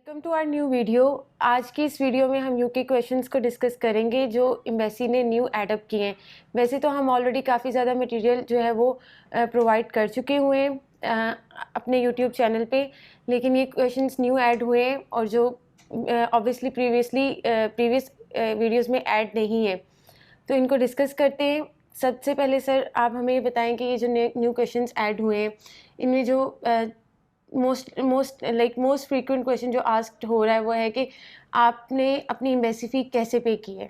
Welcome to our new video. आज की इस वीडियो में हम यूके क्वेश्चंस को डिस्कस करेंगे जो एम्बेसी ने न्यू एडअप किए हैं। वैसे तो हम ऑलरेडी काफ़ी ज़्यादा मटेरियल जो है वो प्रोवाइड कर चुके हुए हैं अपने यूट्यूब चैनल पे, लेकिन ये क्वेश्चंस न्यू ऐड हुए हैं और जो ऑब्वियसली प्रीवियस वीडियोस में ऐड नहीं है, तो इनको डिस्कस करते हैं। सबसे पहले सर आप हमें ये बताएं कि ये जो न्यू क्वेश्चंस ऐड हुए हैं इनमें जो मोस्ट फ्रीक्वेंट क्वेश्चन जो आस्क्ड हो रहा है वो है कि आपने अपनी एम्बेसी फ़ी कैसे पे की है।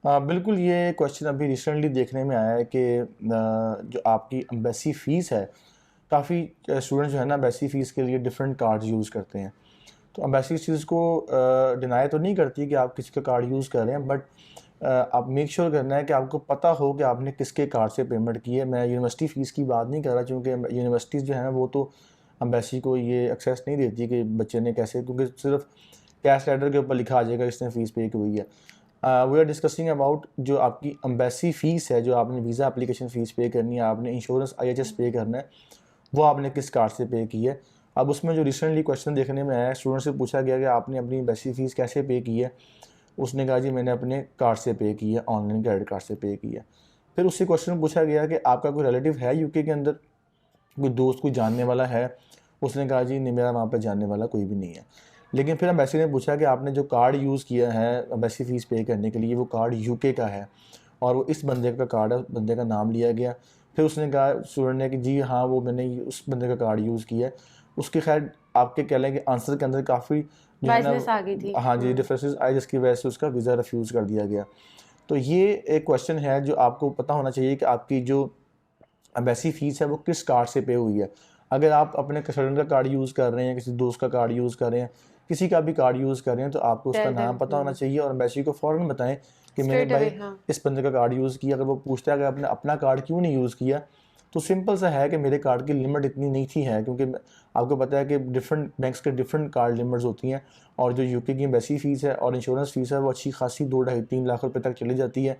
बिल्कुल, ये क्वेश्चन अभी रिसेंटली देखने में आया है कि जो आपकी एम्बेसी फ़ीस है, काफ़ी स्टूडेंट जो है ना एम्बेसी फ़ीस के लिए डिफरेंट कार्ड्स यूज़ करते हैं। तो एम्बेसी इस चीज़ को डिनाई तो नहीं करती कि आप किसी का कार्ड यूज़ कर रहे हैं, बट आप मेक श्योर करना है कि आपको पता हो कि आपने किसके कार्ड से पेमेंट की है। मैं यूनिवर्सिटी फ़ीस की बात नहीं कर रहा, क्योंकि यूनिवर्सिटीज़ जो है वो तो एम्बेसी को ये एक्सेस नहीं देती कि बच्चे ने कैसे, क्योंकि सिर्फ कैश लेटर के ऊपर लिखा आ जाएगा इसने फ़ीस पे की हुई है। वी आर डिस्कसिंग अबाउट जो आपकी एम्बेसी फ़ीस है, जो आपने वीज़ा एप्लीकेशन फ़ीस पे करनी है, आपने इंश्योरेंस IHS पे करना है, वो आपने किस कार्ड से पे की है। अब उसमें जो रिसेंटली क्वेश्चन देखने में आया है, स्टूडेंट से पूछा गया कि आपने अपनी एम्बेसी फ़ीस कैसे पे की है। उसने कहा जी मैंने अपने कार्ड से पे की है, ऑनलाइन क्रेडिट कार्ड से पे की है। फिर उससे क्वेश्चन पूछा गया कि आपका कोई रिलेटिव है यूके के अंदर, कोई दोस्त कोई जानने वाला है। उसने कहा जी नहीं, मेरा वहाँ पर जानने वाला कोई भी नहीं है। लेकिन फिर एम्बेसी ने पूछा कि आपने जो कार्ड यूज़ किया है एम्बेसी फ़ीस पे करने के लिए, वो कार्ड यूके का है और वो इस बंदे का कार्ड है, बंदे का नाम लिया गया। फिर उसने कहा स्टूडेंट ने कि जी हाँ, वो मैंने उस बंदे का कार्ड यूज़ किया है। उसके खैर आपके कह लें कि आंसर के अंदर काफ़ी जो है ना, बाइसनेस आ गई थी। हाँ जी, डिफरेंसेस आए, जिसकी वजह से उसका वीज़ा रिफ्यूज़ कर दिया गया। तो ये एक क्वेश्चन है जो आपको पता होना चाहिए कि आपकी जो एम्बेसी फ़ीस है वो किस कार्ड से पे हुई है। अगर आप अपने स्टूडेंट का कार्ड यूज़ कर रहे हैं, किसी दोस्त का कार्ड यूज़ कर रहे हैं, किसी का भी कार्ड यूज़ कर रहे हैं, तो आपको उसका टेल नाम देम पता होना चाहिए और एम्बेसी को फ़ौरन बताएं कि मैंने स्ट्रेट अवे। भाई हाँ, इस बंदे का कार्ड यूज़ किया। अगर वो पूछता है कि आपने अपना कार्ड क्यों नहीं यूज़ किया, तो सिंपल सा है कि मेरे कार्ड की लिमिट इतनी नहीं थी है, क्योंकि आपको पता है कि डिफरेंट बैंक्स के डिफरेंट कार्ड लिमिट्स होती हैं और जो यूके की एम्बेसी फ़ीस है और इंश्योरेंस फ़ीस है वो अच्छी खासी 2 ढाई 3 लाख रुपए तक चली जाती है।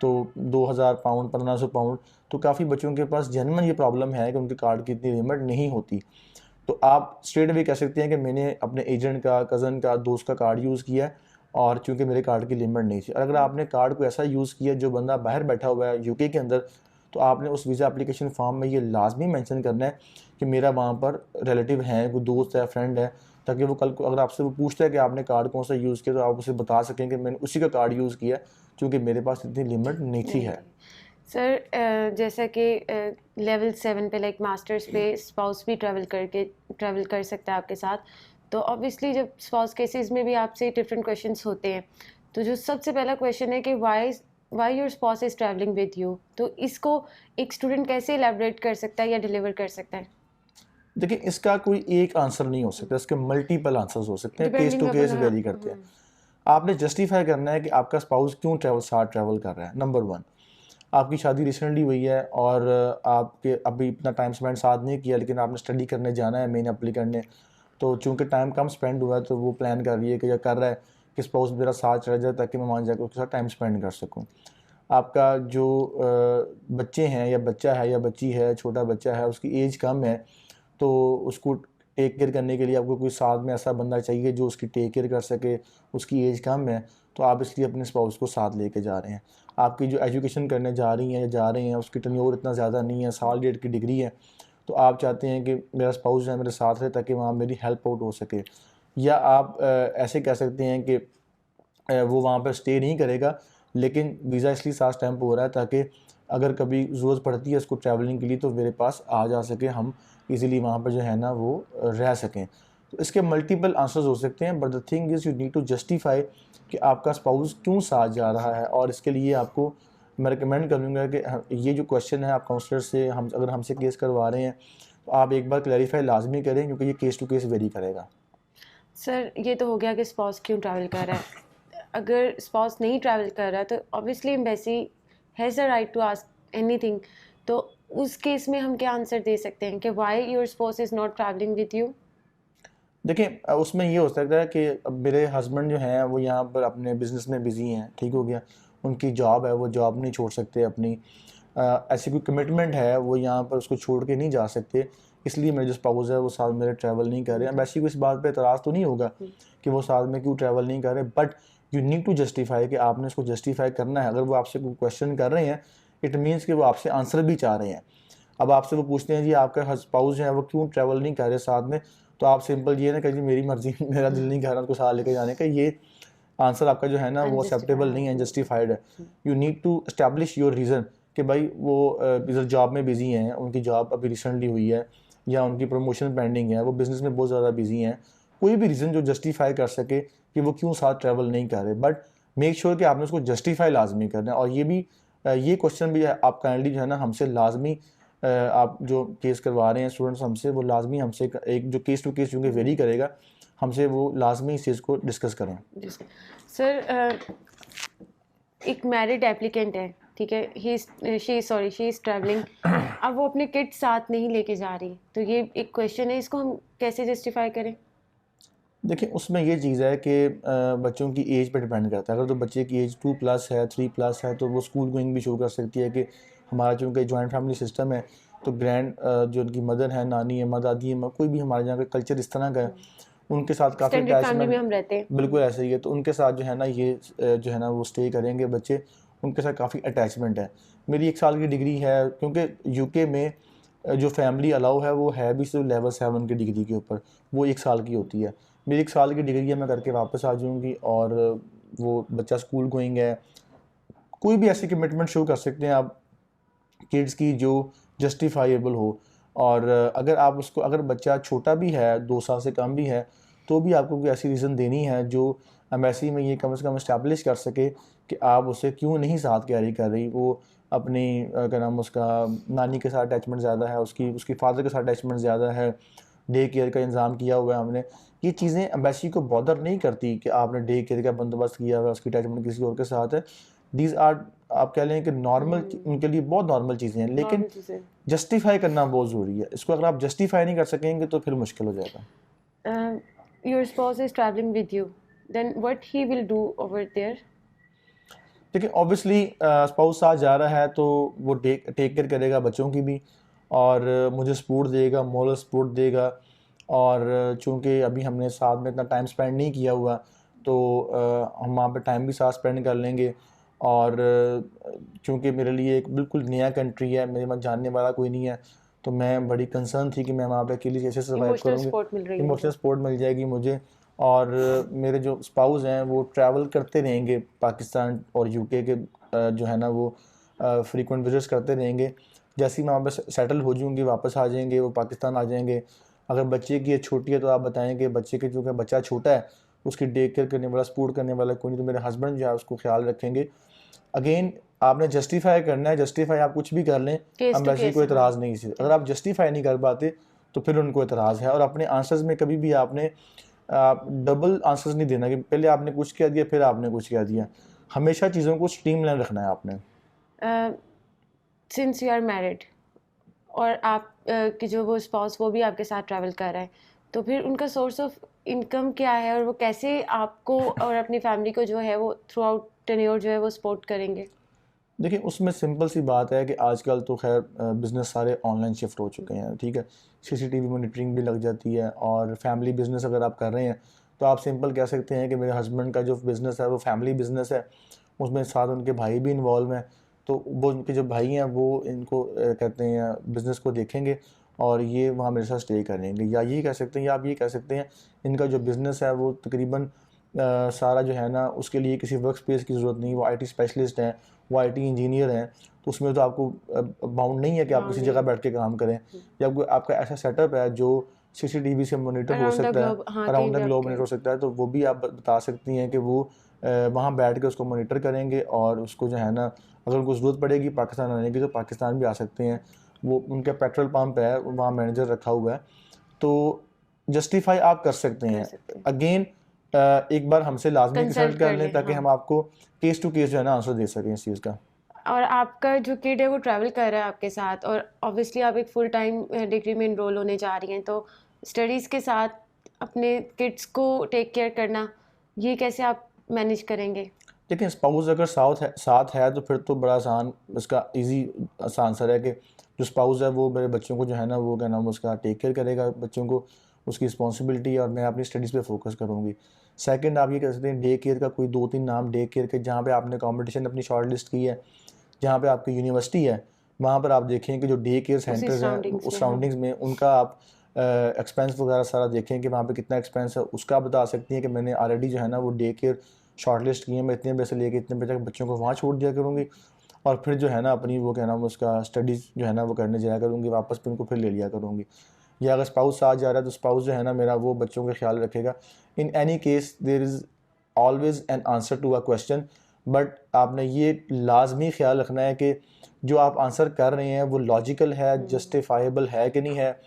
तो 2000 पाउंड 1500 पाउंड, तो काफ़ी बच्चों के पास जेन्युइन ये प्रॉब्लम है कि उनके कार्ड की इतनी लिमिट नहीं होती। तो आप स्ट्रेट अवे कह सकते हैं कि मैंने अपने एजेंट का, कज़न का, दोस्त का कार्ड यूज़ किया है और चूंकि मेरे कार्ड की लिमिट नहीं थी। और अगर आपने कार्ड को ऐसा यूज़ किया जो बंदा बाहर बैठा हुआ है यूके के अंदर, तो आपने उस वीज़ा एप्लीकेशन फॉर्म में ये लाजमी मेंशन करना है कि मेरा वहाँ पर रिलेटिव है, कोई दोस्त है, फ्रेंड है, ताकि वो कल को अगर आपसे वो पूछता है कि आपने कार्ड कौन सा यूज़ किया, तो आप उसे बता सकें कि मैंने उसी का कार्ड यूज़ किया, क्योंकि मेरे पास इतनी लिमिट नहीं थी नहीं है। थी सर। जैसा कि लेवल 7 पे लाइक मास्टर्स पे स्पाउस भी ट्रैवल कर सकता है आपके साथ, तो ऑब्वियसली जब स्पाउस केसेस में भी आपसे डिफरेंट क्वेश्चंस होते हैं, तो जो सबसे पहला क्वेश्चन है कि why your spouse is travelling with you, तो इसको एक स्टूडेंट कैसे एलैबोरेट कर सकता है या डिलीवर कर सकता है। देखिए, इसका कोई एक आंसर नहीं हो सकता, इसके मल्टीपल आंसर्स हो सकते हैं, case depending to upon. Case vary करते हैं। आपने जस्टिफाई करना है कि आपका स्पाउस क्यों ट्रैवल कर रहा है। नंबर वन, आपकी शादी रिसेंटली हुई है और आपके अभी इतना टाइम स्पेंड साथ नहीं किया, लेकिन आपने स्टडी करने जाना है मेन अप्लाई करने, तो चूंकि टाइम कम स्पेंड हुआ है तो वो प्लान कर रही है कि या कर रहा है कि स्पाउस मेरा साथ चला जाए ताकि मैं वहाँ जाकर उसके साथ टाइम स्पेंड कर सकूँ। आपका जो बच्चे हैं या बच्चा है या बच्ची है, छोटा बच्चा है, उसकी एज कम है, तो उसको टेक केयर करने के लिए आपको कोई साथ में ऐसा बंदा चाहिए जो उसकी टेक केयर कर सके। उसकी एज कम है, तो आप इसलिए अपने स्पाउस को साथ लेके जा रहे हैं। आपकी जो एजुकेशन करने जा रही हैं या जा रहे हैं, उसकी टर्नओवर इतना ज़्यादा नहीं है, साल डेढ़ की डिग्री है, तो आप चाहते हैं कि मेरा स्पाउस जो है मेरे साथ रहे ताकि वहाँ मेरी हेल्प आउट हो सके। या आप ऐसे कह सकते हैं कि वो वहाँ पर स्टे नहीं करेगा, लेकिन वीज़ा इसलिए साथ स्टैम्प हो रहा है ताकि अगर कभी ज़रूरत पड़ती है उसको ट्रैवलिंग के लिए तो मेरे पास आ जा सके, हम इजीली वहाँ पर जो है ना वो रह सकें। तो इसके मल्टीपल आंसर्स हो सकते हैं, but the thing is you need to justify कि आपका स्पाउस क्यों साथ जा रहा है। और इसके लिए आपको मैं रिकमेंड करूँगा कि ये जो क्वेश्चन है आप काउंसलर से, हम अगर हमसे केस करवा रहे हैं तो आप एक बार क्लैरिफाई लाजमी करें, क्योंकि ये केस टू केस वेरी करेगा। सर ये तो हो गया कि स्पाउस क्यों ट्रैवल कर रहा है। अगर स्पाउस नहीं ट्रैवल कर रहा तो obviously embassy has a right to ask anything, तो उस केस में हम क्या आंसर दे सकते हैं कि why your spouse is not travelling with you. देखिए, उसमें ये हो सकता है कि अब मेरे हस्बैंड जो हैं वो यहाँ पर अपने बिज़नेस में बिज़ी हैं, ठीक हो गया, उनकी जॉब है, वो जॉब नहीं छोड़ सकते अपनी। ऐसी कोई कमिटमेंट है वो यहाँ पर उसको छोड़ के नहीं जा सकते, इसलिए मेरे जो स्पाउस है वो साथ मेरे ट्रैवल नहीं कर रहे हैं। वैसे कोई इस बात पे एतराज़ तो नहीं होगा कि वो साथ में क्यों ट्रैवल नहीं कर रहे, but you need to justify कि आपने उसको जस्टिफाई करना है। अगर वो आपसे कोई क्वेश्चन कर रहे हैं, इट मीन्स कि वो आपसे आंसर भी चाह रहे हैं। अब आपसे वो पूछते हैं जी आपका स्पाउस जो है वो क्यों ट्रैवल नहीं कर रहे साथ में, तो आप सिंपल ये ना कहिए मेरी मर्जी, मेरा दिल नहीं कर रहा उसको साथ लेकर जाने का, ये आंसर आपका जो है ना वो एक्सेप्टेबल नहीं है, जस्टिफाइड है। You need to establish your reason कि भाई वो इधर जॉब में बिजी हैं, उनकी जॉब अभी रिसेंटली हुई है या उनकी प्रमोशन पेंडिंग है, वो बिज़नेस में बहुत ज़्यादा बिजी हैं, कोई भी रीज़न जो जस्टिफाई कर सके कि वो क्यों साथ ट्रैवल नहीं कर रहे। बट मेक श्योर कि आपने उसको जस्टिफाई लाजमी करना है। और ये भी ये क्वेश्चन भी आप काइंडली जो है ना हमसे लाजमी आप जो केस करवा रहे हैं स्टूडेंट्स हमसे, वो लाजमी हमसे एक जो केस टू केस चूँकि वेरी करेगा, हमसे वो लाजमी इस चीज़ को डिस्कस करें। सर एक मैरिड एप्लीकेंट है, ठीक है, शी इज़ ट्रैवलिंग, अब वो अपने किड्स साथ नहीं लेके जा रही, तो ये एक क्वेश्चन है, इसको हम कैसे जस्टिफाई करें? देखिए उसमें ये चीज़ है कि बच्चों की एज पे डिपेंड करता है। अगर तो बच्चे की एज 2+ है, 3+ है, तो वो स्कूल गोइंग भी शो कर सकती है कि हमारा चूँकि जॉइंट फैमिली सिस्टम है, तो ग्रैंड जो उनकी मदर है, नानी है, दादी है, कोई भी हमारे यहाँ का कल्चर इस तरह का है, उनके साथ काफ़ी एक्सटेंडेड फैमिली में अटैचमेंट हम रहते हैं। बिल्कुल ऐसे ही है। तो उनके साथ जो है ना ये जो है ना वो स्टे करेंगे बच्चे, उनके साथ काफ़ी अटैचमेंट है। मेरी 1 साल की डिग्री है, क्योंकि यूके में जो फैमिली अलाउ है वो है भी सिर्फ लेवल 7 की डिग्री के ऊपर, वो 1 साल की होती है। मेरी 1 साल की डिग्री है, मैं करके वापस आ जाऊँगी और वो बच्चा स्कूल गोइंग है। कोई भी ऐसी कमिटमेंट शो कर सकते हैं आप किड्स की जो जस्टिफाइएबल हो। और अगर आप उसको, अगर बच्चा छोटा भी है, 2 साल से कम भी है, तो भी आपको कोई ऐसी रीज़न देनी है जो एम्बेसी में ये कम से कम इस्टेब्लिश कर सके कि आप उसे क्यों नहीं साथ कैरी कर रही। वो अपनी क्या नाम उसका नानी के साथ अटैचमेंट ज़्यादा है, उसकी उसकी फादर के साथ अटैचमेंट ज़्यादा है, डे केयर का इंतज़ाम किया हुआ है हमने। ये चीज़ें एम्बेसी को बॉदर नहीं करती कि आपने डे केयर का बंदोबस्त किया हुआ है, उसकी अटैचमेंट किसी और के साथ है। दीज आर, आप कह लें कि नॉर्मल, उनके लिए बहुत नॉर्मल चीज़ें हैं, लेकिन जस्टिफाई करना बहुत ज़रूरी है। इसको अगर आप जस्टिफाई नहीं कर सकेंगे तो फिर मुश्किल हो जाएगा। Your spouse is travelling with you, then what he will do over there? देखिए ऑब्वियसली स्पाउस साथ जा रहा है तो वो टेक केयर करेगा बच्चों की भी, और मुझे सपोर्ट देगा, मोरल सपोर्ट देगा। और चूँकि अभी हमने साथ में इतना टाइम स्पेंड नहीं किया हुआ, तो हम वहाँ पे टाइम भी साथ स्पेंड कर लेंगे। और चूँकि मेरे लिए एक बिल्कुल नया कंट्री है, मेरे वहाँ जानने वाला कोई नहीं है, तो मैं बड़ी कंसर्न थी कि मैं वहाँ पे अकेले कैसे सर्वाइव करूँगी। इमोशनल सपोर्ट मिल जाएगी मुझे। और मेरे जो स्पाउस हैं वो ट्रैवल करते रहेंगे पाकिस्तान और यूके के जो है ना वो फ्रीक्वेंट विजिट्स करते रहेंगे। जैसे ही मैं वहाँ पे सेटल हो जाऊँगी, वापस आ जाएंगे, वो पाकिस्तान आ जाएंगे। अगर बच्चे की एज छोटी है तो आप बताएंगे, बच्चे के चूँकि बच्चा छोटा है उसकी टेक केयर करने वाला, सपोर्ट करने वाला कोई नहीं, तो मेरे हस्बैंड जो है उसको ख्याल रखेंगे। अगेन आपने जस्टिफाई करना है, जस्टिफाई आप कुछ भी कर लें, एम्बेसी को एतराज़ नहीं है। अगर आप जस्टिफाई नहीं कर पाते तो फिर उनको एतराज़ है। और अपने आंसर्स में कभी भी आपने आप डबल आंसर्स नहीं देना कि पहले आपने कुछ कह दिया फिर आपने कुछ कह दिया। हमेशा चीज़ों को स्ट्रीमलाइन रखना है आपने। सिंस यू आर मैरिड और आप कि जो वो स्पाउस वो भी आपके साथ ट्रैवल कर रहा है, तो फिर उनका सोर्स ऑफ इनकम क्या है और वो कैसे आपको और अपनी फैमिली को जो है वो थ्रू आउट टेन्योर जो है वो सपोर्ट करेंगे? देखिए उसमें सिंपल सी बात है कि आजकल तो खैर बिज़नेस सारे ऑनलाइन शिफ्ट हो चुके हैं, ठीक है। सीसीटीवी मॉनिटरिंग भी लग जाती है। और फैमिली बिज़नेस अगर आप कर रहे हैं तो आप सिंपल कह सकते हैं कि मेरे हस्बैंड का जो बिज़नेस है वो फैमिली बिज़नेस है, उसमें साथ उनके भाई भी इन्वॉल्व हैं। तो वो उनके जो भाई हैं वो इनको कहते हैं बिज़नेस को देखेंगे और ये वहाँ मेरे साथ स्टे करेंगे। या ये कह सकते हैं, या आप ये कह सकते हैं इनका जो बिज़नेस है वो तकरीबन सारा जो है ना उसके लिए किसी वर्क स्पेस की ज़रूरत नहीं, वो आईटी स्पेशलिस्ट हैं, वो आईटी इंजीनियर हैं, तो उसमें तो आपको बाउंड नहीं है कि आप किसी जगह बैठ के काम करें। या आपका ऐसा सेटअप है जो सीसीटीवी से मॉनिटर हो सकता है, अराउंड द ग्लोब मॉनिटर हो सकता है, तो वो भी आप बता सकती हैं कि वो वहाँ बैठ के उसको मॉनिटर करेंगे। और उसको जो है ना अगर उनको ज़रूरत पड़ेगी पाकिस्तान आने की तो पाकिस्तान भी आ सकते हैं। वो उनका पेट्रोल पंप है, वहाँ मैनेजर रखा हुआ है, तो जस्टिफाई आप कर सकते हैं। अगेन एक बार हमसे लाजमी कंसल्ट कर लें ताकि हम आपको केस टू केस जो है ना आंसर दे सकें इस चीज़ का। और आपका जो किड है वो ट्रैवल कर रहा है आपके साथ, और ऑब्वियसली आप एक फुल टाइम डिग्री में इनरोल होने जा रही हैं, तो स्टडीज़ के साथ अपने किड्स को टेक केयर करना, ये कैसे आप मैनेज करेंगे? देखिए स्पाउस अगर साथ है तो फिर तो बड़ा आसान, इसका इजी आंसर है कि जो स्पाउस है वो मेरे बच्चों को जो है ना वो क्या नाम उसका टेक केयर करेगा, बच्चों को उसकी रिस्पॉन्सिबिलिटी है, और मैं अपनी स्टडीज़ पे फोकस करूँगी। सेकंड आप ये कह सकते हैं डे केयर का कोई 2-3 नाम डे केयर के जहाँ पे आपने कंपटीशन अपनी शॉर्ट लिस्ट की है, जहाँ पे आपकी यूनिवर्सिटी है, वहाँ पर आप देखें कि जो डे केयर सेंटर्स हैं उस सराउंडिंग्स में उनका आप एक्सपेंस वगैरह सारा देखें कि वहाँ पे कितना एक्सपेंस है। उसका आप बता सकती हैं कि मैंने ऑलरेडी जो है ना वो डे केयर शॉर्ट लिस्ट की है, मैं इतने बजे से लेके इतने बजे तक बच्चों को वहाँ छोड़ दिया करूँगी, और फिर जो है ना अपनी वो क्या नाम उसका स्टडीज़ जो है ना वो करने जाया करूँगी, वापस फिर उनको फिर ले लिया करूँगी। या अगर स्पाउस साथ जा रहा है तो स्पाउस जो है ना मेरा वो बच्चों का ख्याल रखेगा। In any case there is always an answer to a question, but आपने ये लाजमी ख्याल रखना है कि जो आप आंसर कर रहे हैं वो लॉजिकल है, जस्टिफाइबल है कि नहीं है,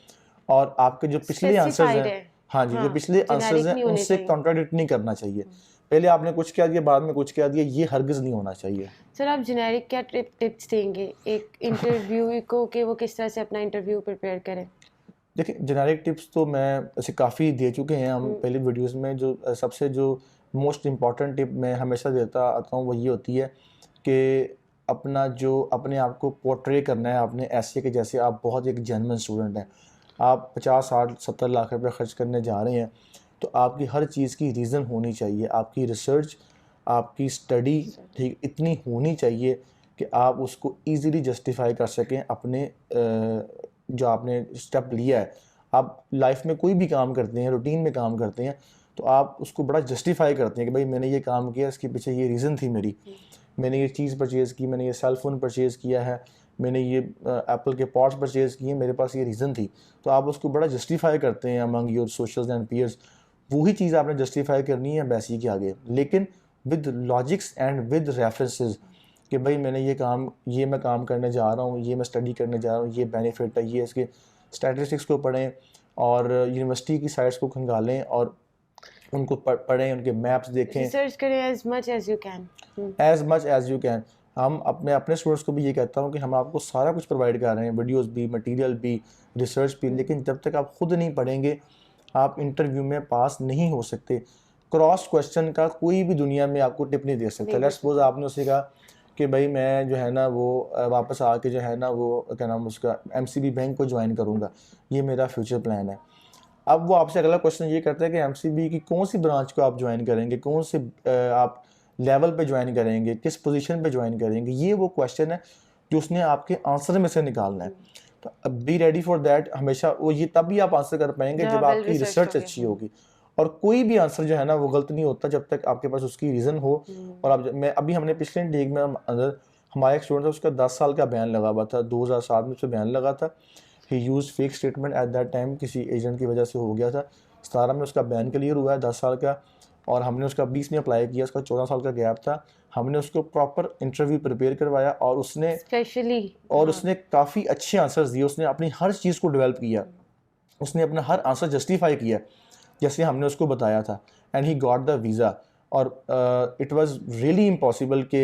और आपके जो पिछले आंसर्स हैं, हाँ जी, जो पिछले आंसर्स हैं उनसे कॉन्ट्राडिक्ट नहीं करना चाहिए। पहले आपने कुछ कह दिया बाद में कुछ कह दिया, ये हरगिज़ नहीं होना चाहिए। सर आप जेनेरिक क्या टिप्स देंगे एक इंटरव्यू को कि वो किस तरह से अपना इंटरव्यू प्रिपेयर करें? देखिए जेनेरिक टिप्स तो मैं ऐसे काफ़ी दे चुके हैं हम पहले वीडियोस में। जो सबसे जो मोस्ट इम्पॉर्टेंट टिप मैं हमेशा देता आता हूँ वो ये होती है कि अपना जो अपने आप को पोर्ट्रे करना है अपने ऐसे कि जैसे आप बहुत एक जेन्युइन स्टूडेंट हैं। आप 50-60-70 लाख रुपए खर्च करने जा रहे हैं, तो आपकी हर चीज़ की रीज़न होनी चाहिए, आपकी रिसर्च, आपकी स्टडी ठीक इतनी होनी चाहिए कि आप उसको ईज़िली जस्टिफ़ाई कर सकें अपने जो आपने स्टेप लिया है। आप लाइफ में कोई भी काम करते हैं, रूटीन में काम करते हैं, तो आप उसको बड़ा जस्टिफ़ाई करते हैं कि भाई मैंने ये काम किया, इसके पीछे ये रीज़न थी मेरी। मैंने ये चीज़ परचेज़ की, मैंने ये सेल फ़ोन परचेज़ किया है, मैंने ये एप्पल के पॉड्स परचेज़ किए, मेरे पास ये रीज़न थी। तो आप उसको बड़ा जस्टिफ़ाई करते हैं among your socials and peers. वही चीज़ आपने जस्टिफ़ाई करनी है एम्बेसी के आगे, लेकिन with logics and with references कि भाई मैंने ये मैं काम करने जा रहा हूँ, ये मैं स्टडी करने जा रहा हूँ, ये बेनिफिट है, ये इसके स्टैटिस्टिक्स को पढ़ें और यूनिवर्सिटी की साइट्स को खंगालें और उनको पढ़ें, उनके मैप्स देखें, रिसर्च करें as much as you can. हम अपने अपने स्टूडेंट्स को भी ये कहता हूँ कि हम आपको सारा कुछ प्रोवाइड कर रहे हैं, वीडियोस भी, मटेरियल भी, रिसर्च भी, लेकिन जब तक आप खुद नहीं पढ़ेंगे आप इंटरव्यू में पास नहीं हो सकते। क्रॉस क्वेश्चन का कोई भी दुनिया में आपको टिप नहीं दे सकता। लेट्स सपोज आपने उससे कहा कि भाई मैं जो है ना वो वापस आके जो है ना वो क्या नाम उसका एमसीबी बैंक को ज्वाइन करूँगा, ये मेरा फ्यूचर प्लान है। अब वो आपसे अगला क्वेश्चन ये करता है कि एमसीबी की कौन सी ब्रांच को आप ज्वाइन करेंगे, कौन से आप लेवल पे ज्वाइन करेंगे, किस पोजीशन पे ज्वाइन करेंगे, ये वो क्वेश्चन है जो उसने आपके आंसर में से निकालना है। तो बी रेडी फॉर दैट। हमेशा वो ये तभी आप आंसर कर पाएंगे जब आपकी रिसर्च अच्छी होगी, और कोई भी आंसर जो है ना वो गलत नहीं होता जब तक आपके पास उसकी रीज़न हो। और आप मैं अभी हमने पिछले टेक में अंदर हमारा एक स्टूडेंट था, उसका 10 साल का बैन लगा हुआ था, 2007 में उस पर बैन लगा था। He use fake statement at that time, किसी एजेंट की वजह से हो गया था। 17 में उसका बैन क्लियर हुआ है 10 साल का, और हमने उसका 20 में अप्लाई किया, उसका 14 साल का गैप था। हमने उसको प्रॉपर इंटरव्यू प्रिपेयर करवाया और उसने उसने काफ़ी अच्छे आंसर्स दिए, उसने अपनी हर चीज़ को डेवलप किया, उसने अपना हर आंसर जस्टिफाई किया जैसे हमने उसको बताया था, and he got the visa. और इट वाज रियली इम्पॉसिबल कि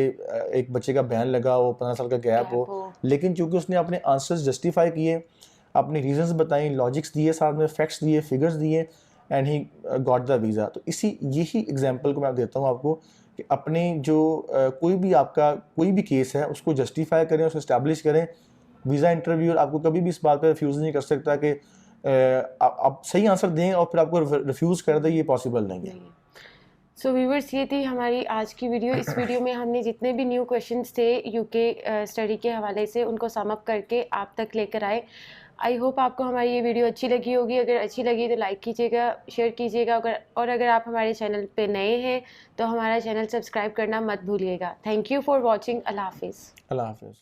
एक बच्चे का बैन लगा हो, 15 साल का गैप हो, लेकिन चूंकि उसने अपने आंसर्स जस्टिफाई किए, अपनी रीजंस बताई, लॉजिक्स दिए, साथ में फैक्ट्स दिए, फिगर्स दिए, and he got the visa. तो यही एग्जांपल को मैं देता हूँ आपको कि अपने जो कोई भी केस है उसको जस्टिफाई करें, उसको इस्टेब्लिश करें। वीज़ा इंटरव्यूअर आपको कभी भी इस बात पर रिफ्यूज़ नहीं कर सकता कि आप सही आंसर दें और फिर आपको रिफ्यूज़ कर दें, ये पॉसिबल नहीं है। सो व्यूवर्स, ये थी हमारी आज की वीडियो। इस वीडियो में हमने जितने भी न्यू क्वेश्चंस थे यूके स्टडी के हवाले से उनको सम अप करके आप तक लेकर आए। आई होप आपको हमारी ये वीडियो अच्छी लगी होगी। अगर अच्छी लगी तो लाइक कीजिएगा, शेयर कीजिएगा, और अगर आप हमारे चैनल पे नए हैं तो हमारा चैनल सब्सक्राइब करना मत भूलिएगा। Thank you for watching. अल्लाह हाफिज़। अल्लाह हाफिज़।